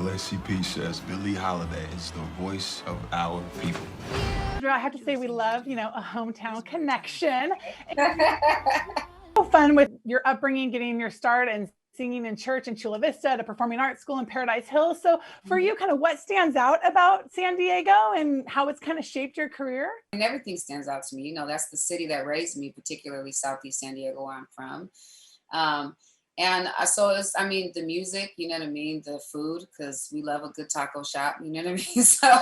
NAACP says Billie Holiday is the voice of our people. I have to say we love, a hometown connection. So fun with your upbringing, getting your start and singing in church in Chula Vista, at a performing arts school in Paradise Hills. So for you, kind of what stands out about San Diego and how it's kind of shaped your career? And everything stands out to me. That's the city that raised me, particularly Southeast San Diego, where I'm from. So it's, the music, you know what I mean? The food, because we love a good taco shop, you know what I mean? So,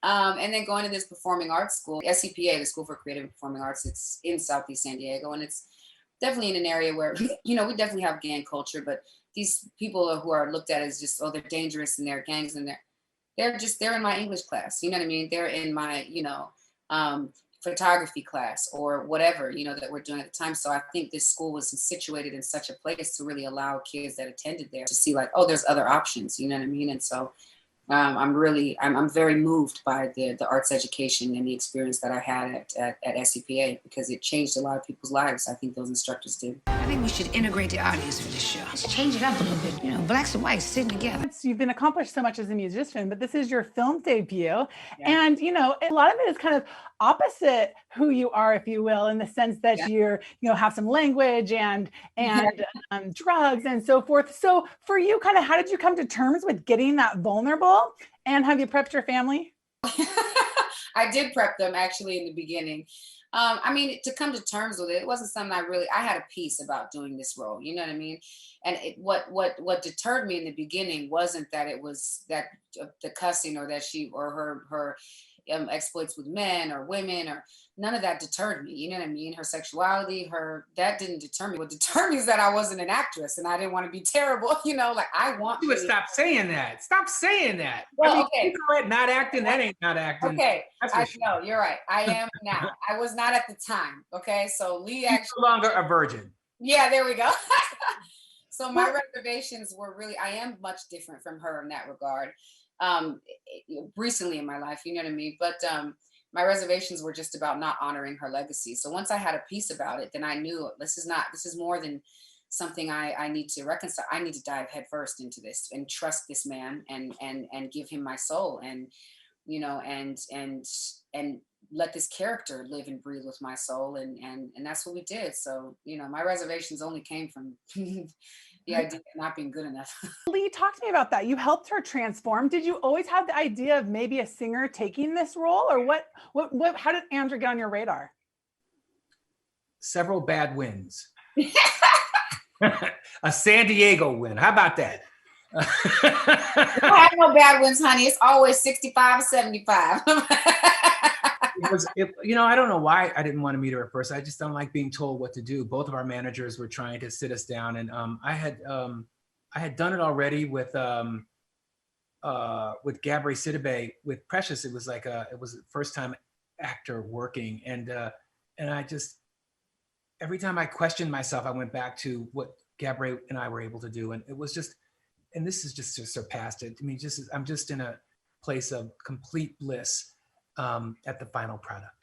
and then going to this performing arts school, SCPA, the School for Creative and Performing Arts, it's in Southeast San Diego. And it's definitely in an area where, we definitely have gang culture, but these people who are looked at as just, they're dangerous and they're gangs and they're in my English class, you know what I mean? They're in my, photography class or whatever, that we're doing at the time. So I think this school was situated in such a place to really allow kids that attended there to see like, there's other options, you know what I mean? And so I'm very moved by the arts education and the experience that I had at SCPA, because it changed a lot of people's lives. I think those instructors did. I think we should integrate the audience with this show. Let's change it up a little bit. Blacks and whites sitting together. You've been accomplished so much as a musician, but this is your film debut. Yeah. And, a lot of it is kind of opposite who you are, if you will, in the sense that you're, have some language and drugs and so forth. So for you, kind of, how did you come to terms with getting that vulnerable? And have you prepped your family? I did prep them actually in the beginning. To come to terms with it, it wasn't something I had a piece about doing this role, you know what I mean? And what deterred me in the beginning wasn't that it was that the cussing or that she or her exploits with men or women, or none of that deterred me, you know what I mean? Her sexuality, that didn't deter me. What deterred me is that I wasn't an actress and I didn't want to be terrible, I want you would stop saying that. Stop saying that. Well, okay. Not acting, that ain't not acting. Okay, know, you're right. I am now. I was not at the time. Okay, so Lee actually no longer a virgin. Yeah, there we go. So my reservations were really, I am much different from her in that regard. Recently in my life, you know what I mean? But my reservations were just about not honoring her legacy. So once I had a piece about it, then I knew this is more than something I need to reconcile. I need to dive headfirst into this and trust this man and give him my soul and let this character live and breathe with my soul. And that's what we did. So, my reservations only came from the idea of not being good enough. Lee, talk to me about that. You helped her transform. Did you always have the idea of maybe a singer taking this role, or how did Andra get on your radar? Several bad wins. A San Diego win. How about that? I have no bad wins, honey. It's always 65 or 75. I don't know why I didn't want to meet her at first. I just don't like being told what to do. Both of our managers were trying to sit us down, and I had done it already with Gabrielle Sidibe with Precious. It was it was the first time actor working, and I just, every time I questioned myself, I went back to what Gabrielle and I were able to do, and it was just, and this is just surpassed it. I mean, I'm just in a place of complete bliss at the final product.